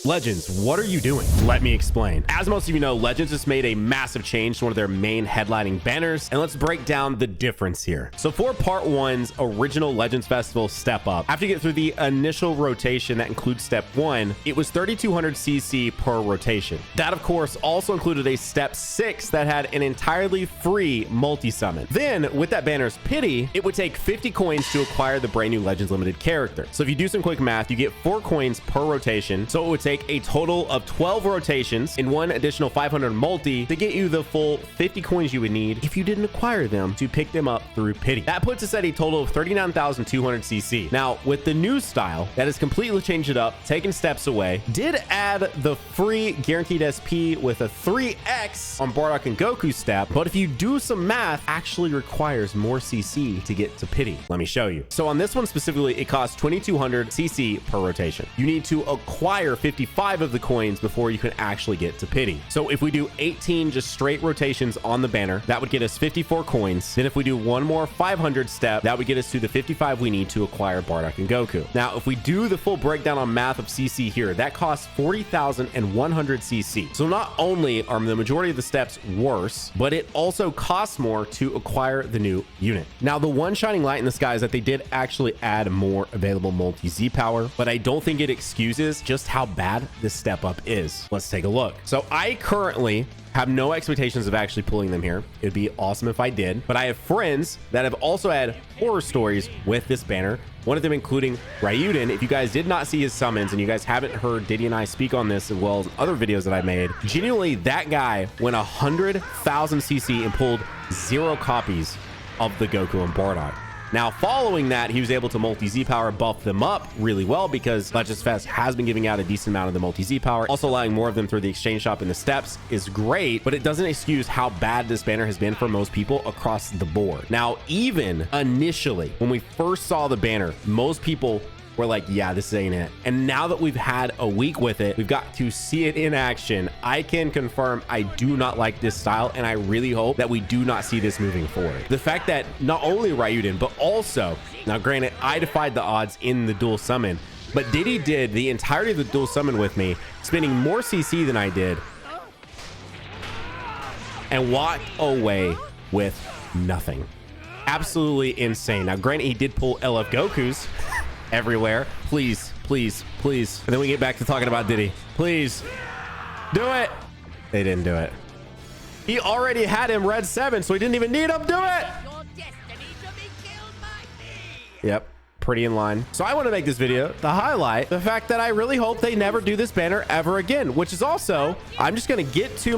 Legends, what are you doing? Let me explain. As most of you know, Legends just made a massive change to one of their main headlining banners, and let's break down the difference here. So for part one's original Legends Festival Step Up, after you get through the initial rotation that includes step one, it was 3200 CC per rotation. That of course also included a step 6 that had an entirely free multi-summon. Then with that banner's pity, it would take 50 coins to acquire the brand new Legends Limited character. So if you do some quick math, you get 4 coins per rotation. So it would take a total of 12 rotations and one additional 500 multi to get you the full 50 coins you would need if you didn't acquire them to pick them up through pity. That puts us at a total of 39,200 CC. Now with the new style that has completely changed it up, taken steps away, did add the free guaranteed SP with a 3x on Bardock and Goku step, but if you do some math, actually requires more CC to get to pity. Let me show you. So on this one specifically, it costs 2200 CC per rotation. You need to acquire 55 of the coins before you can actually get to pity. So if we do 18 just straight rotations on the banner, that would get us 54 coins. Then if we do one more 500 step, that would get us to the 55 we need to acquire Bardock and Goku. Now, if we do the full breakdown on math of CC here, that costs 40,100 CC. So not only are the majority of the steps worse, but it also costs more to acquire the new unit. Now, the one shining light in the sky is that they did actually add more available multi-Z power, but I don't think it excuses just how bad this step up is. Let's take a look. So I currently have no expectations of actually pulling them here. It'd be awesome if I did, but I have friends that have also had horror stories with this banner. One of them including Ryuden. If you guys did not see his summons and you guys haven't heard Diddy and I speak on this as well as other videos that I made, genuinely that guy went 100,000 CC and pulled 0 copies of the Goku and Bardock. Now, following that, he was able to multi-Z power buff them up really well because Legends Fest has been giving out a decent amount of the multi-Z power. Also allowing more of them through the exchange shop in the steps is great, but it doesn't excuse how bad this banner has been for most people across the board. Now, even initially, when we first saw the banner, most people we're like, yeah, this ain't it. And now that we've had a week with it, we've got to see it in action. I can confirm I do not like this style, and I really hope that we do not see this moving forward. The fact that not only Ryuden, but also, now granted, I defied the odds in the dual summon, but Diddy did the entirety of the dual summon with me, spending more CC than I did, and walked away with nothing. Absolutely insane. Now granted, he did pull LF Gokus everywhere. Please, please, please. And then we get back to talking about Diddy. Please do it. They didn't do it. He already had him red 7, so he didn't even need him. Do it. Yep, pretty in line. So I want to make this video to highlight the fact that I really hope they never do this banner ever again, which is also, I'm just going to get to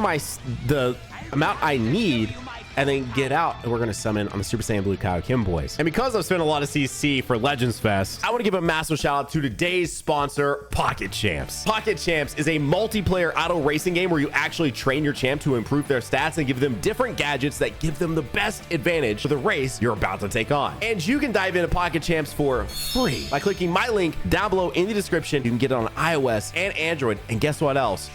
the amount I need and then get out, and we're going to summon on the Super Saiyan Blue Kaioken boys. And because I've spent a lot of CC for Legends Fest, I want to give a massive shout out to today's sponsor, Pocket Champs. Pocket Champs is a multiplayer auto racing game where you actually train your champ to improve their stats and give them different gadgets that give them the best advantage for the race you're about to take on. And you can dive into Pocket Champs for free by clicking my link down below in the description. You can get it on iOS and Android. And guess what else?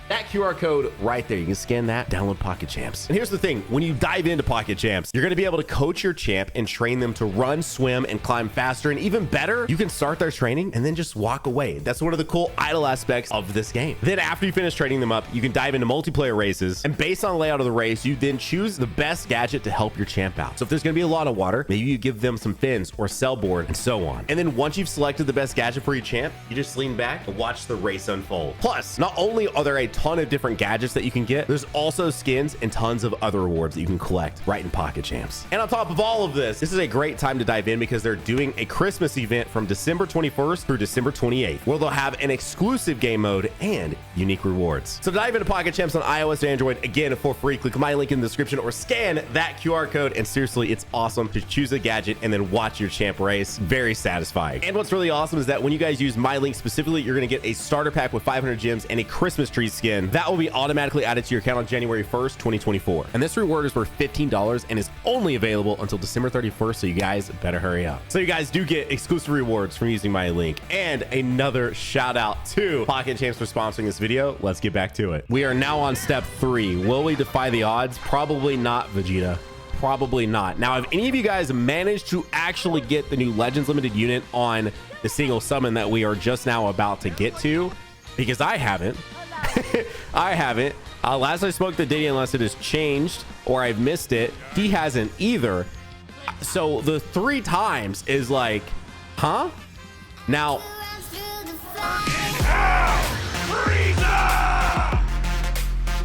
That QR code right there, you can scan that, download Pocket Champs. And here's the thing, when you dive into Pocket Champs, you're gonna be able to coach your champ and train them to run, swim, and climb faster. And even better, you can start their training and then just walk away. That's one of the cool idle aspects of this game. Then after you finish training them up, you can dive into multiplayer races. And based on the layout of the race, you then choose the best gadget to help your champ out. So if there's gonna be a lot of water, maybe you give them some fins or cell board and so on. And then once you've selected the best gadget for your champ, you just lean back and watch the race unfold. Plus, not only are there a ton of different gadgets that you can get, there's also skins and tons of other rewards that you can collect right in Pocket Champs. And on top of all of this is a great time to dive in because they're doing a Christmas event from December 21st through December 28th, where they'll have an exclusive game mode and unique rewards. So dive into Pocket Champs on iOS and Android, again, for free. Click my link in the description or scan that QR code. And seriously, it's awesome to choose a gadget and then watch your champ race. Very satisfying. And what's really awesome is that when you guys use my link specifically, you're going to get a starter pack with 500 gems and a Christmas tree skin that will be automatically added to your account on January 1st, 2024. And this reward is worth $15 and is only available until December 31st, so you guys better hurry up. So you guys do get exclusive rewards from using my link. And another shout out to Pocket Champs for sponsoring this video. Let's get back to it. We are now on step 3. Will we defy the odds? Probably not, Vegeta. Probably not. Now, if any of you guys managed to actually get the new Legends Limited unit on the single summon that we are just now about to get to, because I haven't. I haven't. Last I spoke to Diddy, unless it has changed or I've missed it, he hasn't either. So the 3 times is like, huh? Now,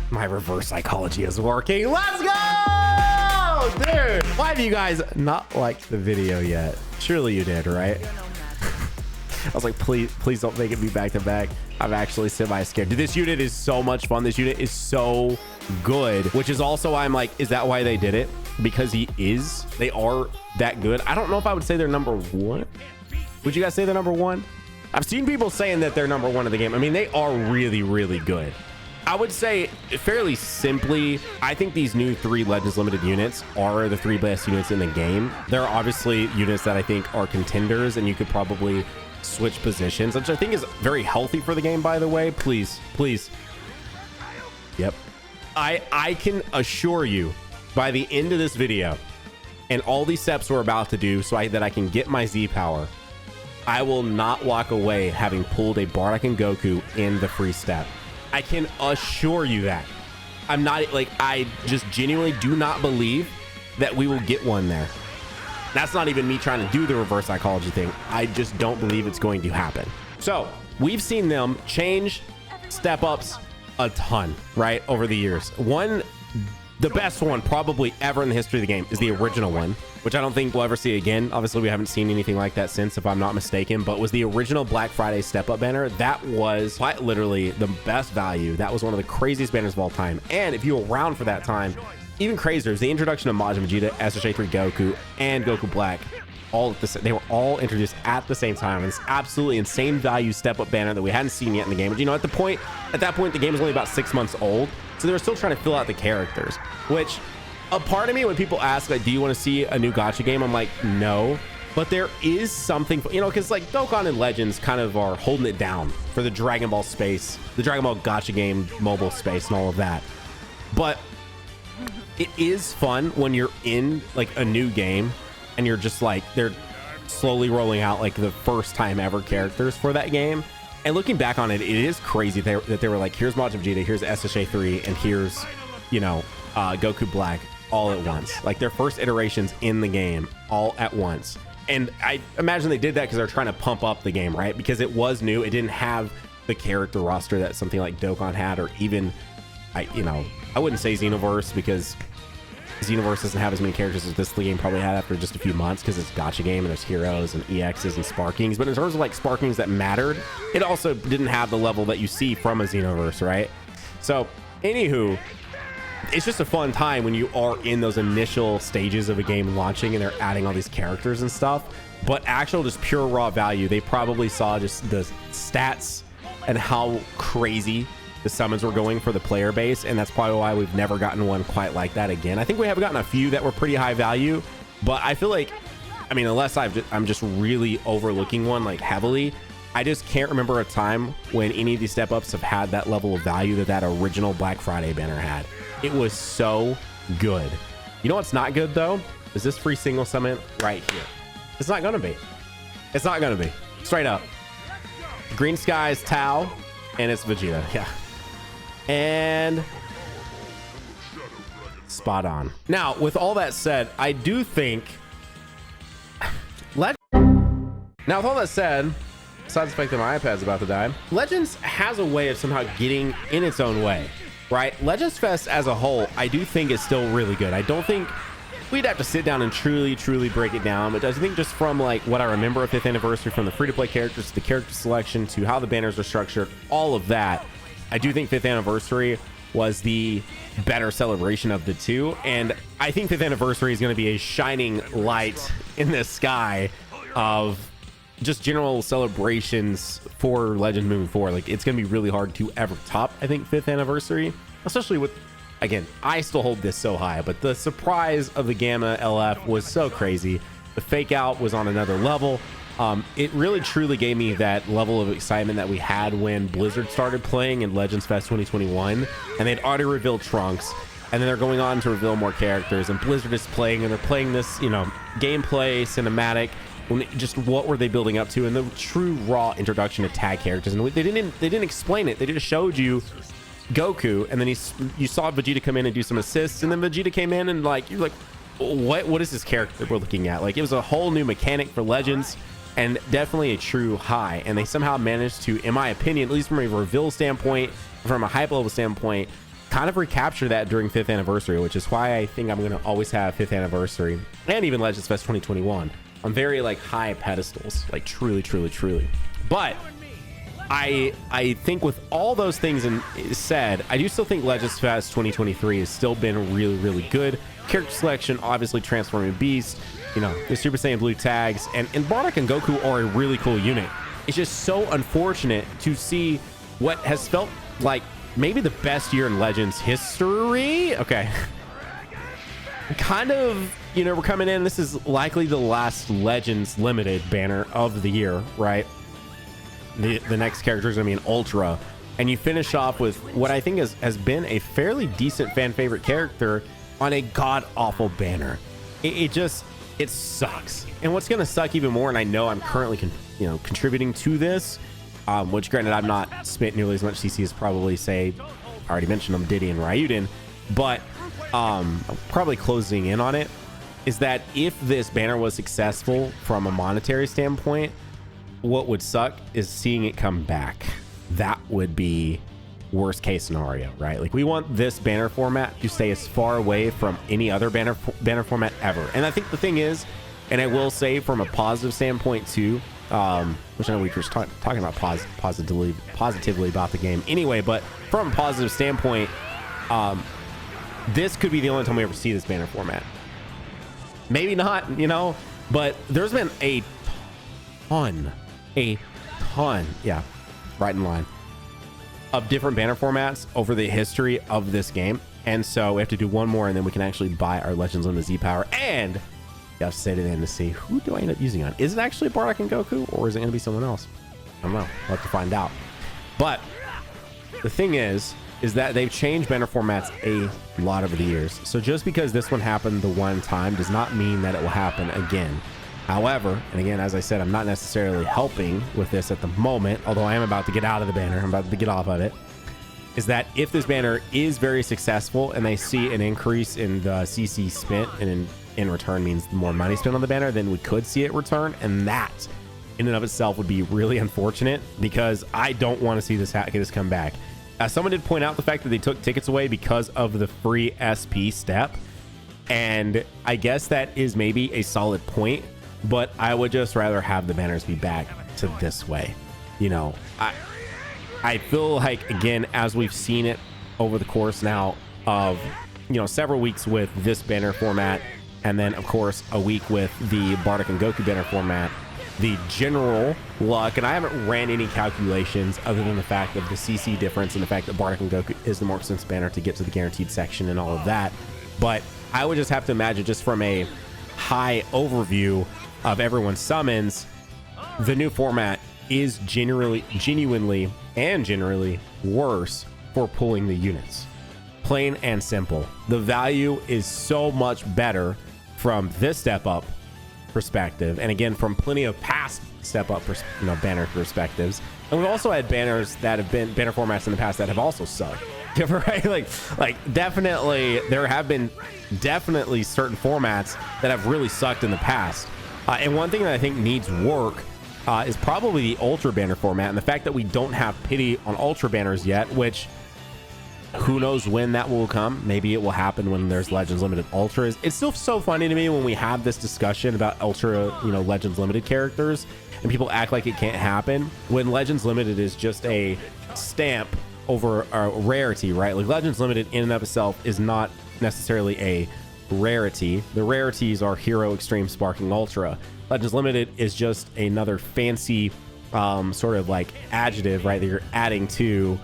my reverse psychology is working. Let's go, dude. Why have you guys not liked the video yet? Surely you did, right? I was like, please don't make it be back to back. I'm actually semi-scared. Dude, this unit is so much fun. This unit is so good, which is also why I'm like, is that why they did it? Because they are that good. I don't know if I would say they're number 1. Would you guys say they're number 1? I've seen people saying that they're number 1 of the game. I mean, they are really, really good. I would say fairly simply, I think these new 3 Legends Limited units are the 3 best units in the game. There are obviously units that I think are contenders, and you could probably switch positions, which I think is very healthy for the game, by the way. Please. Yep. I can assure you, by the end of this video, and all these steps we're about to do that I can get my Z power, I will not walk away having pulled a Bardock and Goku in the free step. I can assure you that. I'm not like, I just genuinely do not believe that we will get one there. That's not even me trying to do the reverse psychology thing. I just don't believe it's going to happen. So we've seen them change step ups a ton, right, over the years. The best one probably ever in the history of the game is the original one, which I don't think we'll ever see again. Obviously, we haven't seen anything like that since, if I'm not mistaken, but was the original Black Friday step up banner. That was quite literally the best value. That was one of the craziest banners of all time. And if you were around for that time, even crazier is the introduction of Majin Vegeta, SSJ3 Goku, and Goku Black. They were all introduced at the same time. It's absolutely insane value step up banner that we hadn't seen yet in the game. But you know, at that point, the game was only about 6 months old. So they were still trying to fill out the characters, which a part of me, when people ask, like, do you want to see a new gacha game? I'm like, no, but there is something, you know, because like Dokkan and Legends kind of are holding it down for the Dragon Ball space, the Dragon Ball gacha game, mobile space and all of that. But it is fun when you're in like a new game and you're just like, they're slowly rolling out like the first time ever characters for that game. And looking back on it, it is crazy that they were like, here's Majin Vegeta, here's SSJ3, and here's, you know, Goku Black all at once. Like their first iterations in the game all at once. And I imagine they did that because they're trying to pump up the game, right? Because it was new. It didn't have the character roster that something like Dokkan had, or even, I wouldn't say Xenoverse, because Xenoverse doesn't have as many characters as this game probably had after just a few months, because it's a gacha game and there's heroes and EXs and Sparkings. But in terms of like Sparkings that mattered, it also didn't have the level that you see from a Xenoverse, right? So anywho, it's just a fun time when you are in those initial stages of a game launching and they're adding all these characters and stuff. But actual just pure raw value, they probably saw just the stats and how crazy the summons were going for the player base, and that's probably why we've never gotten one quite like that again. I think we have gotten a few that were pretty high value, but I feel like, I mean, unless I'm just really overlooking one like heavily, I just can't remember a time when any of these step ups have had that level of value that original Black Friday banner had. It was so good. You know what's not good though? Is this free single summon right here. It's not gonna be. It's not gonna be. Straight up. Green Skies Tao, and it's Vegeta. Yeah. And spot on. Now, with all that said, I do think besides the fact that my iPad's about to die, Legends has a way of somehow getting in its own way, right? Legends Fest as a whole, I do think is still really good. I don't think we'd have to sit down and truly break it down, but I think just from like what I remember of 5th anniversary, from the free-to-play characters to the character selection to how the banners are structured, all of that, I do think 5th anniversary was the better celebration of the two. And I think 5th anniversary is going to be a shining light in the sky of just general celebrations for Legends moving forward. Like, it's going to be really hard to ever top, I think, 5th anniversary, especially with, again, I still hold this so high, but the surprise of the Gamma LF was so crazy. The fake out was on another level. It really truly gave me that level of excitement that we had when Blizzard started playing in Legends Fest 2021, and they'd already revealed Trunks, and then they're going on to reveal more characters, and Blizzard is playing, and they're playing this, you know, gameplay cinematic, just what were they building up to, and the true raw introduction to tag characters. And they didn't explain it. They just showed you Goku, and then you saw Vegeta come in and do some assists, and then Vegeta came in and like you're like, what is this character we're looking at? Like, it was a whole new mechanic for Legends, and definitely a true high. And they somehow managed to, in my opinion, at least from a reveal standpoint, from a hype level standpoint, kind of recapture that during 5th anniversary, which is why I think I'm going to always have 5th anniversary and even Legends Fest 2021 on very like high pedestals, like truly. But I think with all those things said, I do still think Legends Fest 2023 has still been really good. Character selection, obviously transforming beast, you know, the Super Saiyan Blue tags, and Bardock and Goku are a really cool unit. It's just so unfortunate to see what has felt like maybe the best year in Legends history. Okay. Kind of, you know, we're coming in. This is likely the last Legends Limited banner of the year, right? The next character is going to be an Ultra. And you finish off with what I think has been a fairly decent fan favorite character on a god-awful banner. It sucks. And what's going to suck even more, and I know I'm currently contributing to this, which granted I've not spent nearly as much CC as probably, say, I already mentioned them, Diddy and Ryuden, but probably closing in on it, is that if this banner was successful from a monetary standpoint, what would suck is seeing it come back. That would be worst case scenario, right? Like, we want this banner format to stay as far away from any other banner format ever. And I think the thing is, and I will say from a positive standpoint too, which I know we were talking about positively about the game anyway, but from a positive standpoint, this could be the only time we ever see this banner format. Maybe not, you know, but there's been a ton, yeah, right in line, of different banner formats over the history of this game. And so we have to do one more, and then we can actually buy our Legends Limited Z Power. And you have to set it in to see, who do I end up using on? Is it actually Bardock and Goku, or is it going to be someone else? I don't know. We'll have to find out. But the thing is that they've changed banner formats a lot over the years. So just because this one happened the one time does not mean that it will happen again. However, and again, as I said, I'm not necessarily helping with this at the moment, although I am about to get out of the banner. I'm about to get off of it. Is that if this banner is very successful and they see an increase in the CC spent, and in return means more money spent on the banner, then we could see it return. And that in and of itself would be really unfortunate, because I don't want to see this come back. Someone did point out the fact that they took tickets away because of the free SP step. And I guess that is maybe a solid point, but I would just rather have the banners be back to this way. You know, I feel like, again, as we've seen it over the course now of, you know, several weeks with this banner format, and then of course a week with the Bardock and Goku banner format, the general luck, and I haven't ran any calculations other than the fact of the CC difference and the fact that Bardock and Goku is the more expensive banner to get to the guaranteed section and all of that. But I would just have to imagine, just from a high overview of everyone's summons, the new format is genuinely worse for pulling the units. Plain and simple. The value is so much better from this step up perspective, and again from plenty of past step up banner perspectives. And we've also had banners that have been banner formats in the past that have also sucked. Right? Like definitely there have been certain formats that have really sucked in the past. And one thing that I think needs work is probably the Ultra banner format, and the fact that we don't have pity on Ultra banners yet, which who knows when that will come. Maybe it will happen when there's Legends Limited Ultras. It's still so funny to me when we have this discussion about Ultra, Legends Limited characters, and people act like it can't happen when Legends Limited is just a stamp over a rarity, right? Like, Legends Limited in and of itself is not necessarily a rarity. The rarities are Hero, Extreme, Sparking, Ultra. Legends Limited is just another fancy sort of like adjective, right, that you're adding to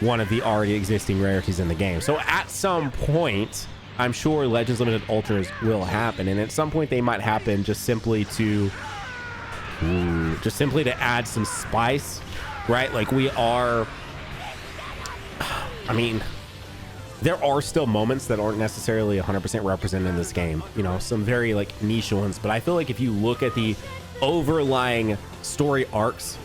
one of the already existing rarities in the game. So at some point, I'm sure Legends Limited Ultras will happen, and at some point they might happen just simply to add some spice, right? Like, there are still moments that aren't necessarily 100% represented in this game, some very like niche ones, but I feel like if you look at the overlying story arcs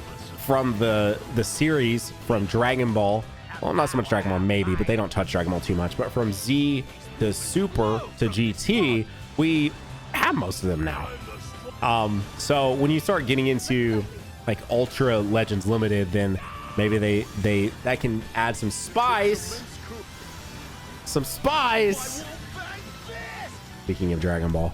from the series, from Dragon Ball. Well, not so much Dragon Ball, maybe, but they don't touch Dragon Ball too much. But from Z to Super to GT, we have most of them now. So when you start getting into like Ultra Legends Limited, then maybe that can add some spice. Some spice. Speaking of Dragon Ball.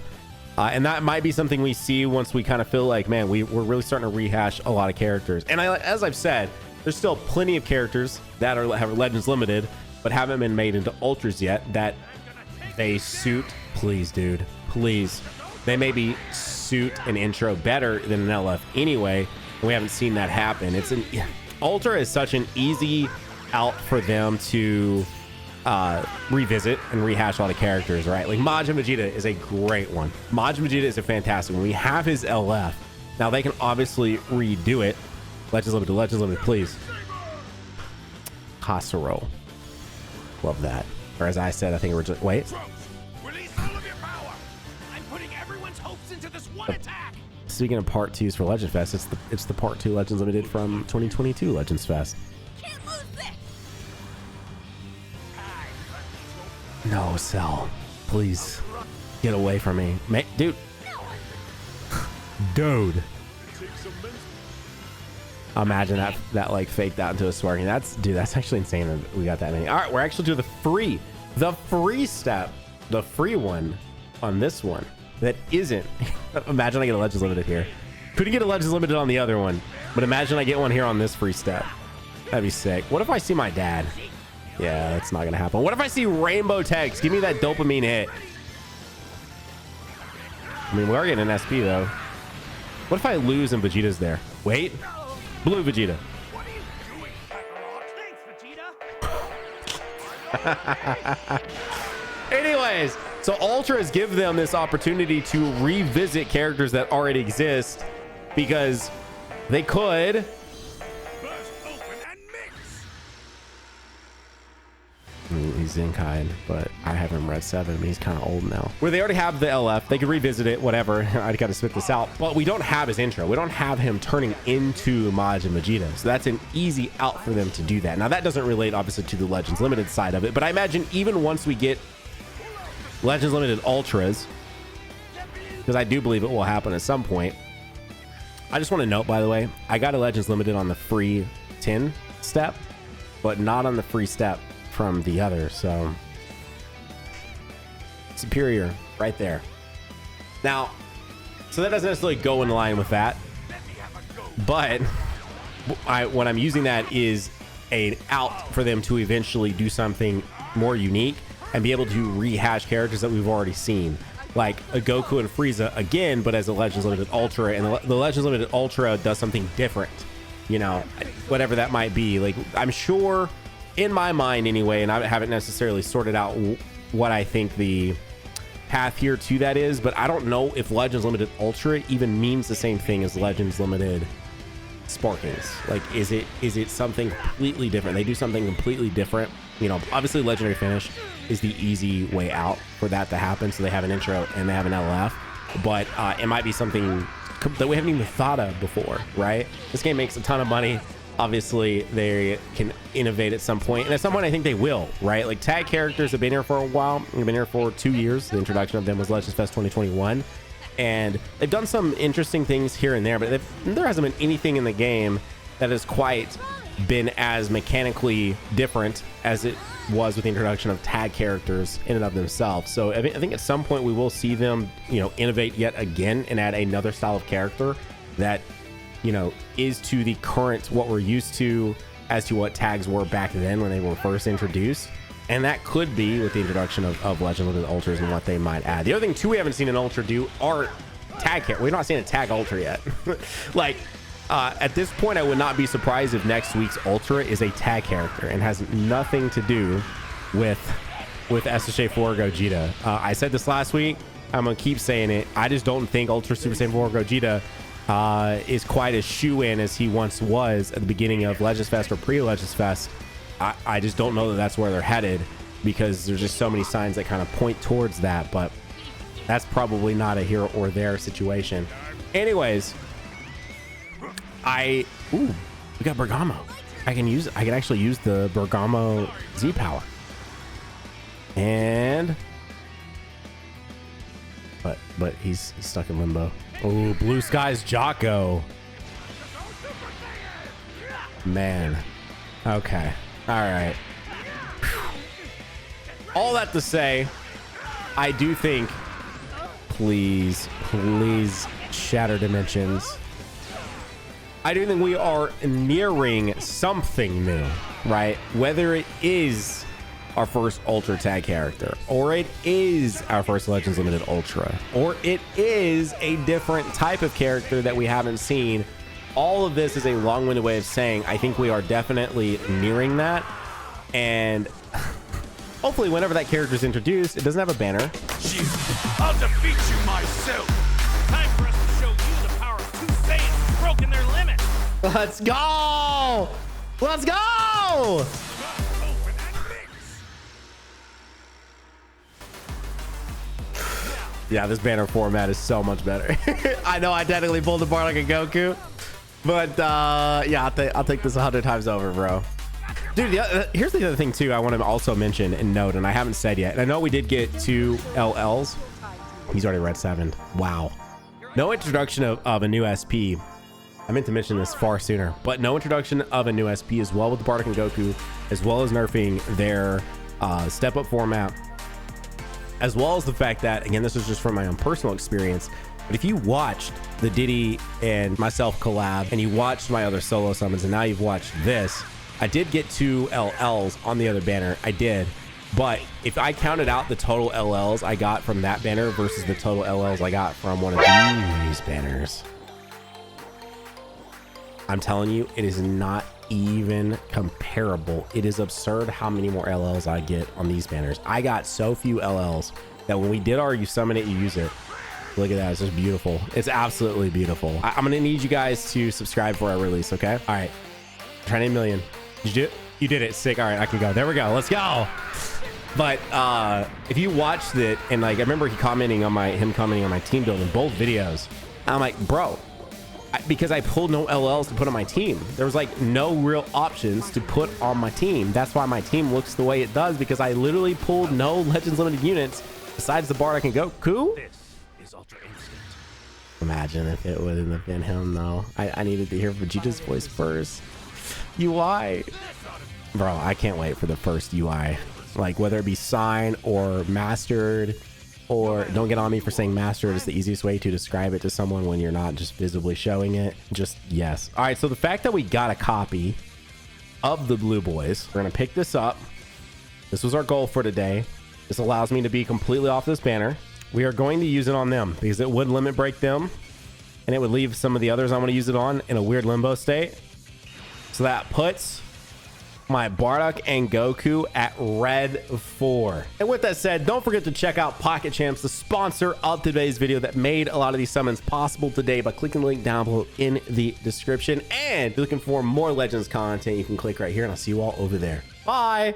And that might be something we see once we kind of feel like, man, we're really starting to rehash a lot of characters. And as I've said, there's still plenty of characters that have Legends Limited, but haven't been made into Ultras yet that they suit. Please, dude, please. They maybe suit an intro better than an LF anyway. And we haven't seen that happen. Ultra is such an easy out for them to revisit and rehash a lot of characters, right? Like Majin Vegeta is a great one. Majin Vegeta is a fantastic one. We have his LF. Now they can obviously redo it. Legends Limited, please. Casserole. Love that. Or as I said, I think originally. Wait. Release all of your power. I'm putting everyone's hopes into this one attack. Speaking of part 2s for Legends Fest, it's the part 2 Legends Limited from 2022 Legends Fest. Can't lose this. No, Cell. Please. Get away from me. Dude. Dude. Imagine that like faked out into a sparking. That's actually insane that we got that many. All right, we're actually doing the free step, the free one on this one that isn't. Imagine I get a Legends Limited here. Couldn't get a Legends Limited on the other one, but imagine I get one here on this free step. That'd be sick. What if I see my dad? Yeah, that's not gonna happen. What if I see Rainbow Text? Give me that dopamine hit. I mean, we are getting an SP though. What if I lose and Vegeta's there? Wait. Blue Vegeta. What are you doing, Kakarot? Thanks, Vegeta. Anyways, so Ultras give them this opportunity to revisit characters that already exist because they could. Burst open and mix. He's in kind, but I have him Red 7. He's kind of old now. Where they already have the LF, they could revisit it, whatever. I got to spit this out, but we don't have his intro. We don't have him turning into Majin Vegeta, so that's an easy out for them to do that. Now that doesn't relate obviously to the Legends Limited side of it, but I imagine even once we get Legends Limited Ultras, because I do believe it will happen at some point. I just want to note, by the way, I got a Legends Limited on the free 10 step, but not on the free step from the other, so superior right there. Now, so that doesn't necessarily go in line with that, but when I'm using that is an out for them to eventually do something more unique and be able to rehash characters that we've already seen, like a Goku and Frieza again, but as a Legends Limited Ultra, and the Legends Limited Ultra does something different, you know, whatever that might be. Like, I'm sure in my mind anyway, and I haven't necessarily sorted out what I think the path here to that is, but I don't know if Legends Limited Ultra even means the same thing as Legends Limited Sparkings. Like, is it something completely different? They do something completely different. You know, obviously Legendary Finish is the easy way out for that to happen, so they have an intro and they have an LF, but it might be something that we haven't even thought of before, right? This game makes a ton of money. Obviously they can innovate at some point, and at some point I think they will, right? Like, tag characters have been here for a while. They've been here for 2 years. The introduction of them was Legends Fest 2021, and they've done some interesting things here and there, but there hasn't been anything in the game that has quite been as mechanically different as it was with the introduction of tag characters in and of themselves. So I think at some point we will see them, you know, innovate yet again and add another style of character that, you know, is to the current what we're used to as to what tags were back then when they were first introduced. And that could be with the introduction of Legend Limited Ultras and what they might add. The other thing too we haven't seen an Ultra do are tag characters. We've not seen a tag Ultra yet. Like, at this point I would not be surprised if next week's Ultra is a tag character and has nothing to do with SSJ 4 Gogeta. I said this last week, I'm gonna keep saying it. I just don't think Ultra Super Saiyan 4 Gogeta is quite as shoe-in as he once was at the beginning of Legends Fest or pre-Legends Fest. I just don't know that that's where they're headed, because there's just so many signs that kind of point towards that, but that's probably not a here or there situation. Anyways, Ooh, we got Bergamo. I can actually use the Bergamo Z power. And but he's stuck in limbo. Oh, Blue Skies Jocko. Man. Okay. All right. All that to say, I do think, please shatter dimensions. I do think we are nearing something new, right? Whether it is our first Ultra Tag character, or it is our first Legends Limited Ultra, or it is a different type of character that we haven't seen. All of this is a long-winded way of saying I think we are definitely nearing that. And hopefully whenever that character is introduced, it doesn't have a banner. I'll defeat you myself. Time for us to show you the power of two Saiyans broken their limit. Let's go! Let's go! Yeah, this banner format is so much better. I know I technically pulled apart like a Goku, but yeah, I'll take this 100 times over, bro. Dude, here's the other thing too I want to also mention and note, and I haven't said yet. And I know we did get 2 LLs. He's already red 7. Wow. No introduction of a new SP. I meant to mention this far sooner, but no introduction of a new SP as well with the Bardock and Goku, as well as nerfing their step-up format, as well as the fact that, again, this is just from my own personal experience, but if you watched the Diddy and myself collab, and you watched my other solo summons, and now you've watched this, I did get 2 LLs on the other banner. I did. But if I counted out the total LLs I got from that banner versus the total LLs I got from one of these banners, I'm telling you, it is not even comparable. It is absurd how many more LLs I get on these banners. I got so few LLs that when we did our you summon it, you use it. Look at that. It's just beautiful. It's absolutely beautiful. I'm going to need you guys to subscribe for our release, okay? All right. Try to 1 million. Did you do it? You did it. Sick. All right, I can go. There we go. Let's go. But if you watched it, and like I remember him commenting on my team build in both videos, I'm like, bro, because I pulled no LLs to put on my team. There was like no real options to put on my team. That's why my team looks the way it does, because I literally pulled no Legends Limited units besides the Bardock and Goku. This is Ultra Instinct. Imagine if it wouldn't have been him though. I needed to hear Vegeta's voice first. UI. Bro, I can't wait for the first UI. Like whether it be signed or mastered, or don't get on me for saying mastered is the easiest way to describe it to someone when you're not just visibly showing it. Just yes. All right, so the fact that we got a copy of the Blue Boys, we're gonna pick this up. This was our goal for today. This allows me to be completely off this banner. We are going to use it on them because it would limit break them, and it would leave some of the others I want to use it on in a weird limbo state. So that puts my Bardock and Goku at red 4. And with that said, don't forget to check out Pocket Champs, the sponsor of today's video that made a lot of these summons possible today, by clicking the link down below in the description. And if you're looking for more Legends content, you can click right here, and I'll see you all over there. Bye.